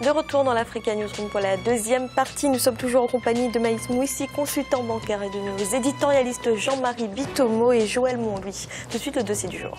De retour dans l'Africa Newsroom pour la deuxième partie. Nous sommes toujours en compagnie de Maïs Mouissi, consultant bancaire, et de nos éditorialistes Jean-Marie Bitomo et Joël Montlouis. Tout de suite, le dossier du jour.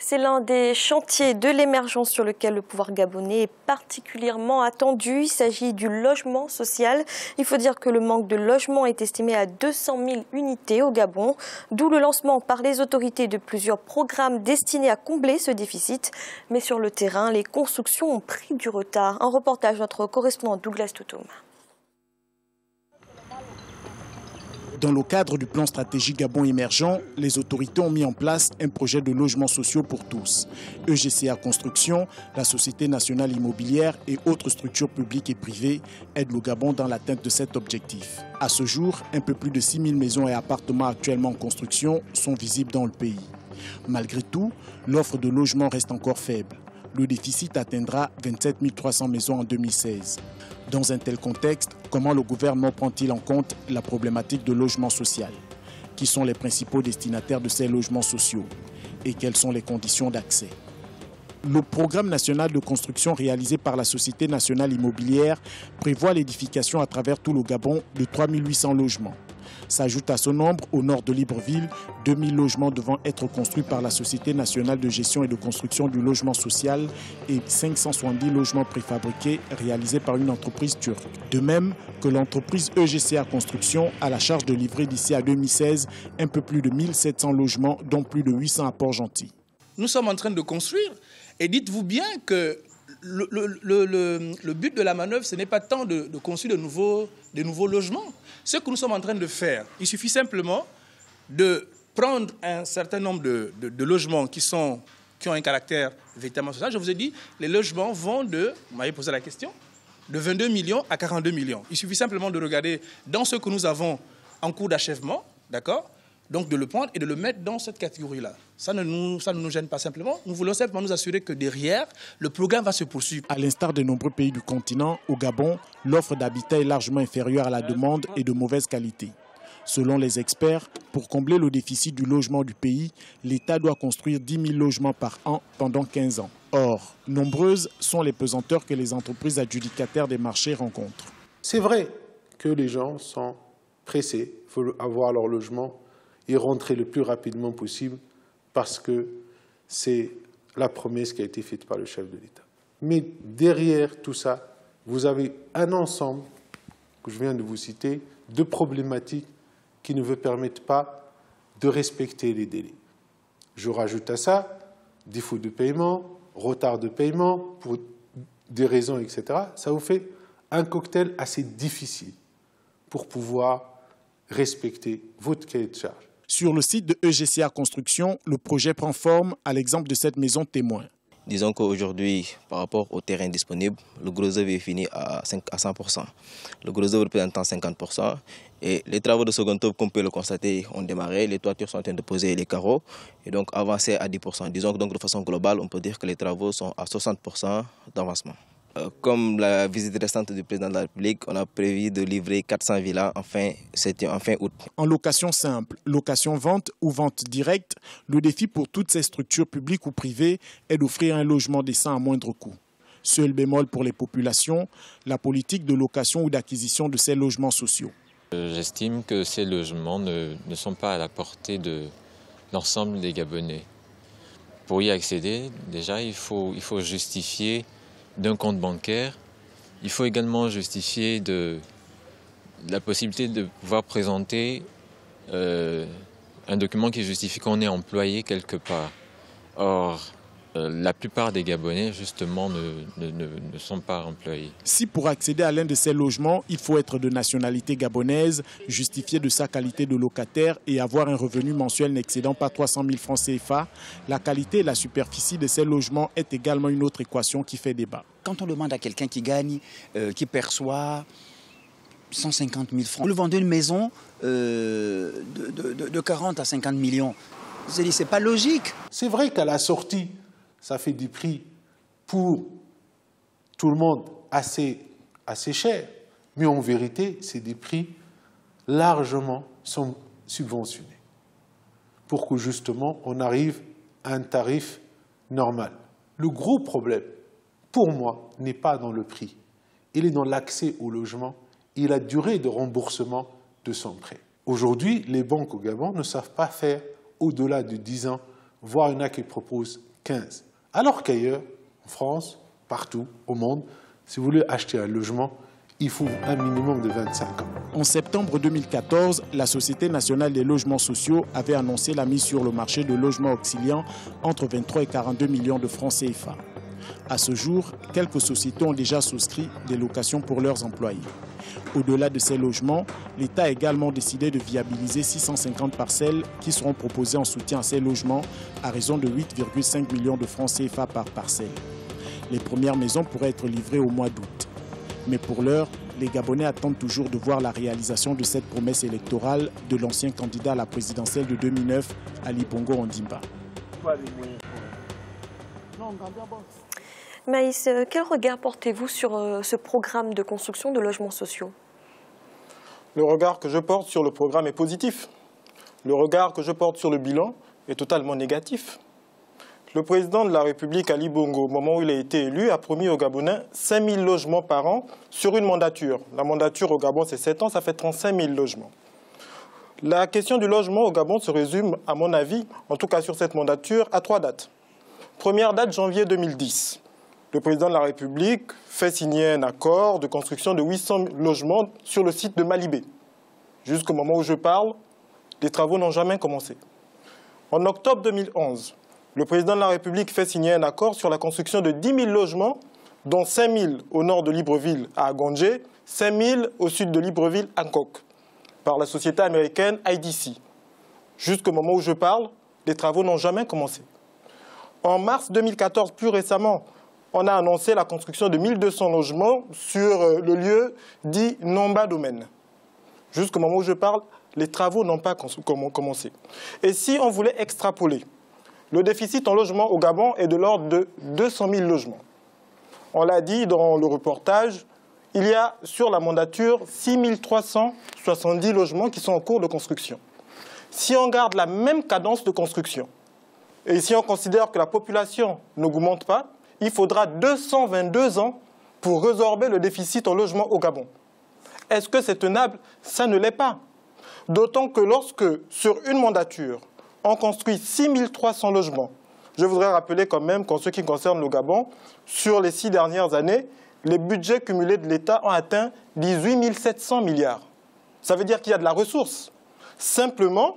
C'est l'un des chantiers de l'émergence sur lequel le pouvoir gabonais est particulièrement attendu. Il s'agit du logement social. Il faut dire que le manque de logement est estimé à 200 000 unités au Gabon, d'où le lancement par les autorités de plusieurs programmes destinés à combler ce déficit. Mais sur le terrain, les constructions ont pris du retard. Un reportage de notre correspondant Douglas Toutoum. Dans le cadre du plan stratégique Gabon émergent, les autorités ont mis en place un projet de logements sociaux pour tous. EGCA Construction, la Société nationale immobilière et autres structures publiques et privées aident le Gabon dans l'atteinte de cet objectif. À ce jour, un peu plus de 6 000 maisons et appartements actuellement en construction sont visibles dans le pays. Malgré tout, l'offre de logements reste encore faible. Le déficit atteindra 27 300 maisons en 2016. Dans un tel contexte, comment le gouvernement prend-il en compte la problématique de logement social? Qui sont les principaux destinataires de ces logements sociaux? Et quelles sont les conditions d'accès? Le programme national de construction réalisé par la Société nationale immobilière prévoit l'édification à travers tout le Gabon de 3 800 logements. S'ajoute à ce nombre, au nord de Libreville, 2000 logements devant être construits par la Société nationale de gestion et de construction du logement social et 570 logements préfabriqués réalisés par une entreprise turque. De même que l'entreprise EGCA Construction a la charge de livrer d'ici à 2016 un peu plus de 1700 logements, dont plus de 800 à Port-Gentil. Nous sommes en train de construire et dites-vous bien que le but de la manœuvre, ce n'est pas tant de construire de nouveaux logements. Ce que nous sommes en train de faire, il suffit simplement de prendre un certain nombre de logements qui ont un caractère véritablement social. Je vous ai dit, les logements vont vous m'avez posé la question, de 22 millions à 42 millions. Il suffit simplement de regarder dans ce que nous avons en cours d'achèvement, d'accord ? Donc de le prendre et de le mettre dans cette catégorie-là. Ça ne nous gêne pas simplement. Nous voulons simplement nous assurer que derrière, le programme va se poursuivre. À l'instar de nombreux pays du continent, au Gabon, l'offre d'habitat est largement inférieure à la demande et de mauvaise qualité. Selon les experts, pour combler le déficit du logement du pays, l'État doit construire 10 000 logements par an pendant 15 ans. Or, nombreuses sont les pesanteurs que les entreprises adjudicataires des marchés rencontrent. C'est vrai que les gens sont pressés, il faut avoir leur logement et rentrer le plus rapidement possible parce que c'est la promesse qui a été faite par le chef de l'État. Mais derrière tout ça, vous avez un ensemble, que je viens de vous citer, de problématiques qui ne vous permettent pas de respecter les délais. Je rajoute à ça défaut de paiement, retard de paiement, pour des raisons, etc. Ça vous fait un cocktail assez difficile pour pouvoir respecter votre cahier de charge. Sur le site de EGCA Construction, le projet prend forme à l'exemple de cette maison témoin. Disons qu'aujourd'hui, par rapport au terrain disponible, le gros œuvre est fini à 100%. Le gros œuvre représentant 50%. Et les travaux de second œuvre, comme on peut le constater, ont démarré. Les toitures sont en train de poser les carreaux et donc avancé à 10%. Disons que donc, de façon globale, on peut dire que les travaux sont à 60% d'avancement. Comme la visite récente du président de la République, on a prévu de livrer 400 villas en fin août. En location simple, location-vente ou vente directe, le défi pour toutes ces structures publiques ou privées est d'offrir un logement décent à moindre coût. Seul bémol pour les populations, la politique de location ou d'acquisition de ces logements sociaux. J'estime que ces logements ne sont pas à la portée de l'ensemble des Gabonais. Pour y accéder, déjà, il faut justifier d'un compte bancaire. Il faut également justifier de la possibilité de pouvoir présenter un document qui justifie qu'on est employé quelque part. Or, la plupart des Gabonais, justement, ne sont pas employés. Si pour accéder à l'un de ces logements, il faut être de nationalité gabonaise, justifier de sa qualité de locataire et avoir un revenu mensuel n'excédant pas 300 000 francs CFA, la qualité et la superficie de ces logements est également une autre équation qui fait débat. Quand on demande à quelqu'un qui gagne, qui perçoit 150 000 francs, vous le vendez une maison de 40 à 50 millions, c'est pas logique. C'est vrai qu'à la sortie, ça fait des prix pour tout le monde assez chers, mais en vérité, c'est des prix largement subventionnés. pour que justement on arrive à un tarif normal. Le gros problème, pour moi, n'est pas dans le prix. Il est dans l'accès au logement et la durée de remboursement de son prêt. Aujourd'hui, les banques au Gabon ne savent pas faire au-delà de 10 ans, voire il y en a qui proposent 15. Alors qu'ailleurs, en France, partout au monde, si vous voulez acheter un logement, il faut un minimum de 25 ans. En septembre 2014, la Société nationale des logements sociaux avait annoncé la mise sur le marché de logements auxiliants entre 23 et 42 millions de francs CFA. À ce jour, quelques sociétés ont déjà souscrit des locations pour leurs employés. Au-delà de ces logements, l'État a également décidé de viabiliser 650 parcelles qui seront proposées en soutien à ces logements à raison de 8,5 millions de francs CFA par parcelle. Les premières maisons pourraient être livrées au mois d'août. Mais pour l'heure, les Gabonais attendent toujours de voir la réalisation de cette promesse électorale de l'ancien candidat à la présidentielle de 2009, Ali Bongo Ondimba. Maïs, quel regard portez-vous sur ce programme de construction de logements sociaux? Le regard que je porte sur le programme est positif. Le regard que je porte sur le bilan est totalement négatif. Le président de la République, Ali Bongo, au moment où il a été élu, a promis aux Gabonais 5 000 logements par an sur une mandature. La mandature au Gabon, c'est 7 ans, ça fait 35 000 logements. La question du logement au Gabon se résume, à mon avis, en tout cas sur cette mandature, à 3 dates. Première date, janvier 2010. Le président de la République fait signer un accord de construction de 800 logements sur le site de Malibé. Jusqu'au moment où je parle, les travaux n'ont jamais commencé. En octobre 2011, le président de la République fait signer un accord sur la construction de 10 000 logements, dont 5 000 au nord de Libreville à Agongé, 5 000 au sud de Libreville à Nkok, par la société américaine IDC. Jusqu'au moment où je parle, les travaux n'ont jamais commencé. En mars 2014, plus récemment, on a annoncé la construction de 1200 logements sur le lieu dit Nomba Domaine. Jusqu'au moment où je parle, les travaux n'ont pas commencé. Et si on voulait extrapoler, le déficit en logement au Gabon est de l'ordre de 200 000 logements. On l'a dit dans le reportage, il y a sur la mandature 6 370 logements qui sont en cours de construction. Si on garde la même cadence de construction, et si on considère que la population n'augmente pas, il faudra 222 ans pour résorber le déficit en logement au Gabon. Est-ce que c'est tenable? Ça ne l'est pas. D'autant que lorsque, sur une mandature, on construit 6 300 logements, je voudrais rappeler quand même qu'en ce qui concerne le Gabon, sur les 6 dernières années, les budgets cumulés de l'État ont atteint 18 700 milliards. Ça veut dire qu'il y a de la ressource. Simplement,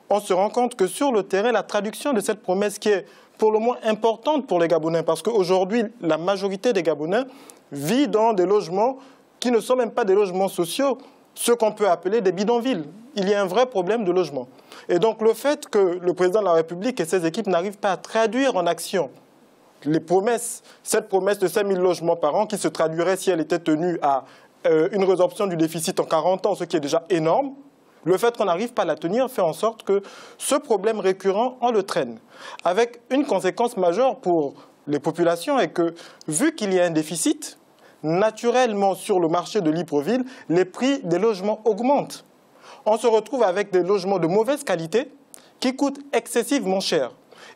on se rend compte que sur le terrain, la traduction de cette promesse qui est pour le moins importante pour les Gabonais, parce qu'aujourd'hui, la majorité des Gabonais vit dans des logements qui ne sont même pas des logements sociaux, ce qu'on peut appeler des bidonvilles. Il y a un vrai problème de logement. Et donc le fait que le président de la République et ses équipes n'arrivent pas à traduire en action les promesses, cette promesse de 5 000 logements par an qui se traduirait si elle était tenue à une résorption du déficit en 40 ans, ce qui est déjà énorme, le fait qu'on n'arrive pas à la tenir fait en sorte que ce problème récurrent, on le traîne. Avec une conséquence majeure pour les populations est que, vu qu'il y a un déficit, naturellement sur le marché de Libreville, les prix des logements augmentent. On se retrouve avec des logements de mauvaise qualité qui coûtent excessivement cher.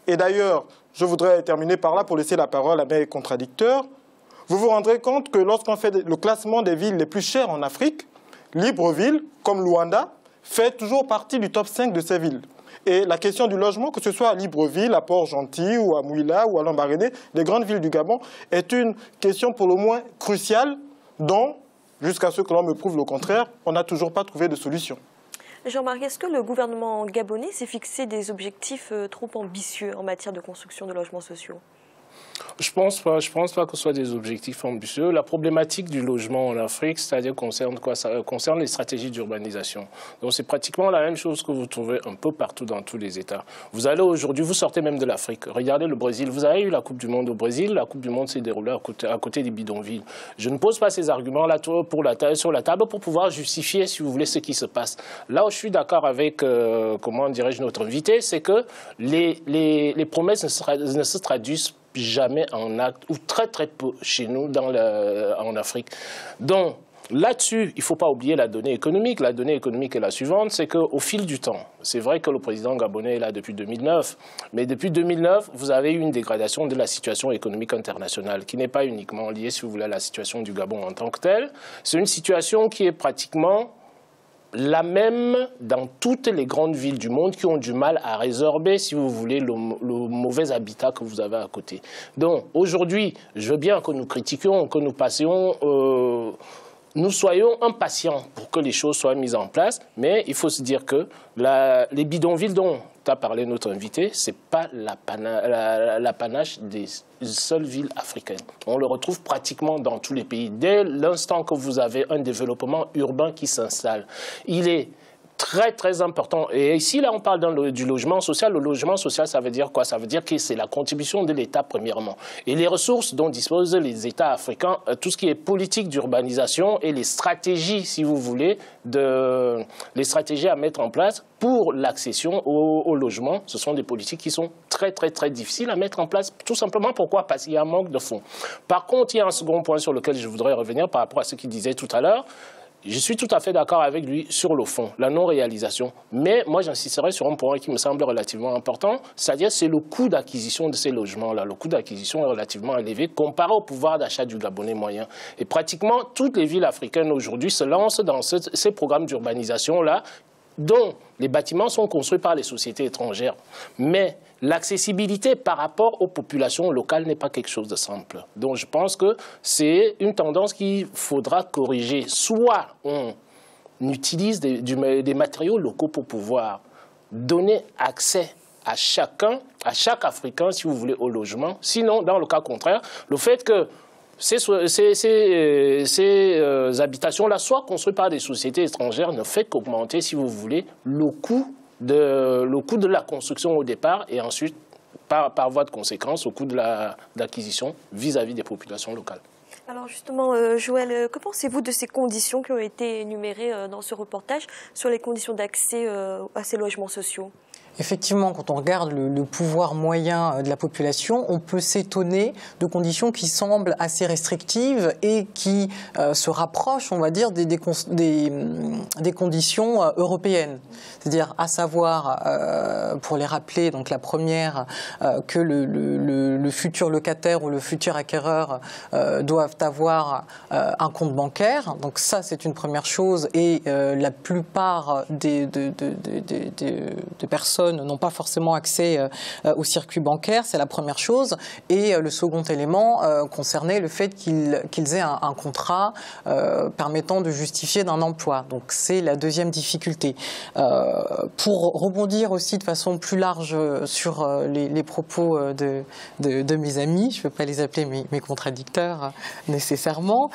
Et d'ailleurs, je voudrais terminer par là pour laisser la parole à mes contradicteurs. Vous vous rendrez compte que lorsqu'on fait le classement des villes les plus chères en Afrique, Libreville, comme Luanda, fait toujours partie du top 5 de ces villes. Et la question du logement, que ce soit à Libreville, à Port-Gentil, ou à Mouila, ou à Lambaréné, les grandes villes du Gabon, est une question pour le moins cruciale dont, jusqu'à ce que l'on me prouve le contraire, on n'a toujours pas trouvé de solution. Jean-Marc, est-ce que le gouvernement gabonais s'est fixé des objectifs trop ambitieux en matière de construction de logements sociaux ? Je pense pas que ce soit des objectifs ambitieux. La problématique du logement en Afrique, c'est-à-dire concerne quoi? Ça concerne les stratégies d'urbanisation. Donc c'est pratiquement la même chose que vous trouvez un peu partout dans tous les États. Vous allez aujourd'hui, vous sortez même de l'Afrique. Regardez le Brésil. Vous avez eu la Coupe du Monde au Brésil. La Coupe du Monde s'est déroulée à côté des bidonvilles. Je ne pose pas ces arguments-là sur la table pour pouvoir justifier, si vous voulez, ce qui se passe. Là où je suis d'accord avec, comment dirais-je, notre invité, c'est que les promesses ne se traduisent jamais en acte, ou très très peu chez nous en Afrique. Donc, Là-dessus, il ne faut pas oublier la donnée économique. La donnée économique est la suivante, c'est qu'au fil du temps, c'est vrai que le président gabonais est là depuis 2009, mais depuis 2009, vous avez eu une dégradation de la situation économique internationale, qui n'est pas uniquement liée, si vous voulez, à la situation du Gabon en tant que telle. C'est une situation qui est pratiquement la même dans toutes les grandes villes du monde qui ont du mal à résorber, si vous voulez, le mauvais habitat que vous avez à côté. Donc, aujourd'hui, je veux bien que nous critiquions, que nous passions... nous soyons impatients pour que les choses soient mises en place, mais il faut se dire que les bidonvilles dont a parlé notre invité, ce n'est pas l'apanage des seules villes africaines. On le retrouve pratiquement dans tous les pays. Dès l'instant que vous avez un développement urbain qui s'installe, il est très, très important. Et ici, là, on parle du logement social. Le logement social, ça veut dire quoi? Ça veut dire que c'est la contribution de l'État, premièrement. Et les ressources dont disposent les États africains, tout ce qui est politique d'urbanisation et les stratégies, si vous voulez, les stratégies à mettre en place pour l'accession au logement, ce sont des politiques qui sont très, très, très difficiles à mettre en place. Tout simplement, pourquoi? Parce qu'il y a un manque de fonds. Par contre, il y a un second point sur lequel je voudrais revenir par rapport à ce qu'il disait tout à l'heure. Je suis tout à fait d'accord avec lui sur le fond, la non-réalisation. Mais moi, j'insisterai sur un point qui me semble relativement important, c'est-à-dire c'est le coût d'acquisition de ces logements-là. Le coût d'acquisition est relativement élevé comparé au pouvoir d'achat du Gabonais moyen. Et pratiquement toutes les villes africaines aujourd'hui se lancent dans ces programmes d'urbanisation-là dont les bâtiments sont construits par les sociétés étrangères. Mais l'accessibilité par rapport aux populations locales n'est pas quelque chose de simple. Donc je pense que c'est une tendance qu'il faudra corriger. Soit on utilise des matériaux locaux pour pouvoir donner accès à chacun, à chaque Africain, si vous voulez, au logement. Sinon, dans le cas contraire, le fait que ces habitations-là soient construites par des sociétés étrangères ne fait qu'augmenter, si vous voulez, le coût de la construction au départ et ensuite, par voie de conséquence, au coût de l'acquisition vis-à-vis des populations locales. Alors justement, Joël, que pensez-vous de ces conditions qui ont été énumérées dans ce reportage sur les conditions d'accès à ces logements sociaux ? Effectivement, quand on regarde le pouvoir moyen de la population, on peut s'étonner de conditions qui semblent assez restrictives et qui se rapprochent, on va dire, des conditions européennes. C'est-à-dire, à savoir, pour les rappeler, donc la première, que le futur locataire ou le futur acquéreur doivent avoir un compte bancaire. Donc ça, c'est une première chose. Et la plupart des personnes n'ont pas forcément accès au circuit bancaire, c'est la première chose. Et le second élément concernait le fait qu'ils aient un contrat permettant de justifier d'un emploi. Donc c'est la deuxième difficulté. Pour rebondir aussi de façon plus large sur les propos de mes amis, je ne veux pas les appeler mes contradicteurs nécessairement,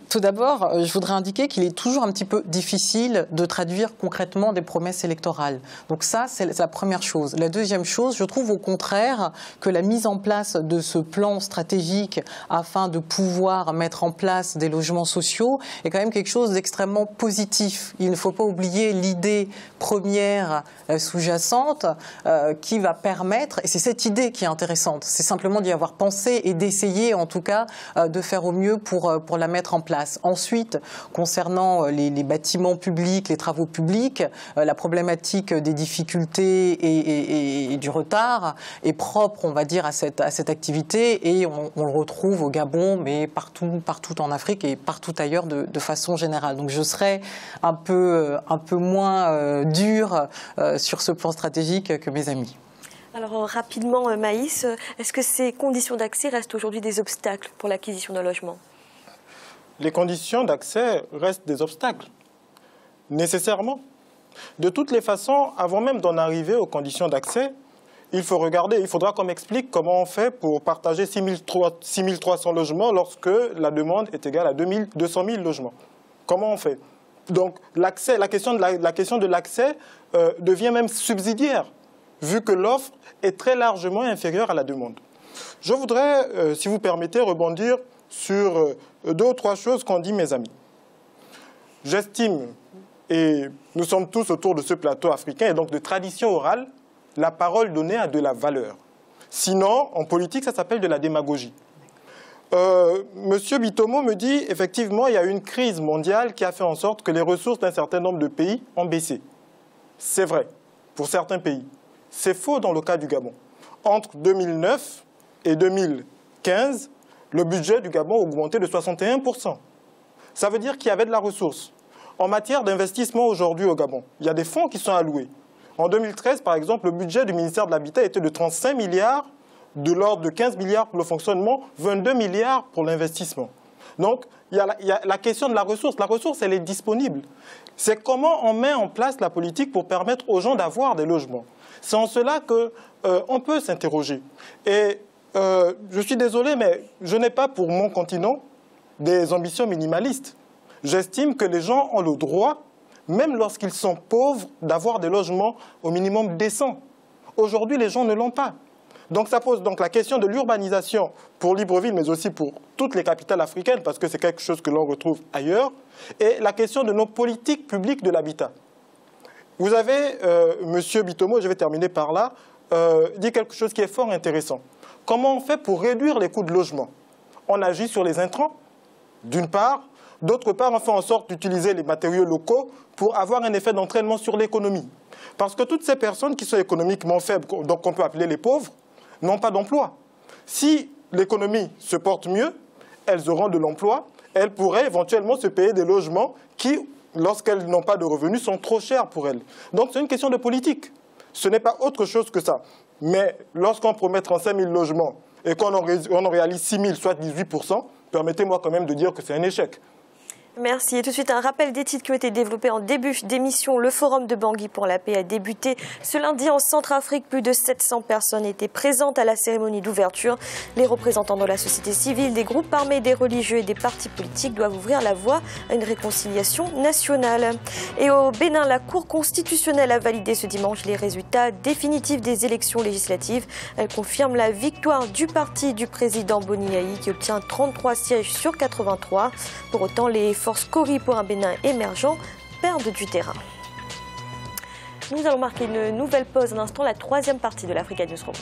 tout d'abord, je voudrais indiquer qu'il est toujours un petit peu difficile de traduire concrètement des promesses électorales. Donc ça, c'est la première chose. La deuxième chose, je trouve au contraire que la mise en place de ce plan stratégique afin de pouvoir mettre en place des logements sociaux est quand même quelque chose d'extrêmement positif. Il ne faut pas oublier l'idée première sous-jacente qui va permettre, et c'est cette idée qui est intéressante, c'est simplement d'y avoir pensé et d'essayer en tout cas de faire au mieux pour la mettre en place. Ensuite, concernant les bâtiments publics, les travaux publics, la problématique des difficultés et du retard est propre, on va dire, à cette activité et on le retrouve au Gabon, mais partout en Afrique et partout ailleurs de façon générale. Donc je serais un peu moins dur sur ce plan stratégique que mes amis. Alors rapidement, Maïs, est-ce que ces conditions d'accès restent aujourd'hui des obstacles pour l'acquisition d'un logement ? Les conditions d'accès restent des obstacles, nécessairement. De toutes les façons, avant même d'en arriver aux conditions d'accès, il faudra qu'on m'explique comment on fait pour partager 6 300 logements lorsque la demande est égale à 200 000 logements. Comment on fait? Donc la question de l'accès devient même subsidiaire, vu que l'offre est très largement inférieure à la demande. Je voudrais, si vous permettez, rebondir sur 2 ou 3 choses qu'ont dit mes amis. J'estime, et nous sommes tous autour de ce plateau africain, et donc de tradition orale, la parole donnée a de la valeur. Sinon, en politique, ça s'appelle de la démagogie. Monsieur Bitomo me dit, effectivement, il y a une crise mondiale qui a fait en sorte que les ressources d'un certain nombre de pays ont baissé. C'est vrai, pour certains pays. C'est faux dans le cas du Gabon. Entre 2009 et 2015, le budget du Gabon a augmenté de 61%. Ça veut dire qu'il y avait de la ressource. En matière d'investissement aujourd'hui au Gabon, il y a des fonds qui sont alloués. En 2013, par exemple, le budget du ministère de l'Habitat était de 35 milliards, de l'ordre de 15 milliards pour le fonctionnement, 22 milliards pour l'investissement. Donc, il y a la question de la ressource. La ressource, elle est disponible. C'est comment on met en place la politique pour permettre aux gens d'avoir des logements. C'est en cela qu'on peut s'interroger. Et je suis désolé, mais je n'ai pas pour mon continent des ambitions minimalistes. J'estime que les gens ont le droit, même lorsqu'ils sont pauvres, d'avoir des logements au minimum décents. Aujourd'hui, les gens ne l'ont pas. Donc ça pose donc la question de l'urbanisation pour Libreville, mais aussi pour toutes les capitales africaines, parce que c'est quelque chose que l'on retrouve ailleurs, et la question de nos politiques publiques de l'habitat. Vous avez, Monsieur Bitomo, je vais terminer par là, dit quelque chose qui est fort intéressant. Comment on fait pour réduire les coûts de logement? On agit sur les intrants, d'une part. D'autre part, on fait en sorte d'utiliser les matériaux locaux pour avoir un effet d'entraînement sur l'économie. Parce que toutes ces personnes qui sont économiquement faibles, donc qu'on peut appeler les pauvres, n'ont pas d'emploi. Si l'économie se porte mieux, elles auront de l'emploi, elles pourraient éventuellement se payer des logements qui, lorsqu'elles n'ont pas de revenus, sont trop chers pour elles. Donc c'est une question de politique. Ce n'est pas autre chose que ça. Mais lorsqu'on promet 35 000 logements et qu'on en réalise 6 000, soit 18%, permettez-moi quand même de dire que c'est un échec. Merci. Et tout de suite, un rappel des titres qui ont été développés en début d'émission. Le forum de Bangui pour la paix a débuté ce lundi en Centrafrique. Plus de 700 personnes étaient présentes à la cérémonie d'ouverture. Les représentants de la société civile, des groupes armés, des religieux et des partis politiques doivent ouvrir la voie à une réconciliation nationale. Et au Bénin, la Cour constitutionnelle a validé ce dimanche les résultats définitifs des élections législatives. Elle confirme la victoire du parti du président Boni Yayi qui obtient 33 sièges sur 83. Pour autant, les forces Kori pour un Bénin émergent perdent du terrain. Nous allons marquer une nouvelle pause, un instant, la troisième partie de l'Africa Newsroom.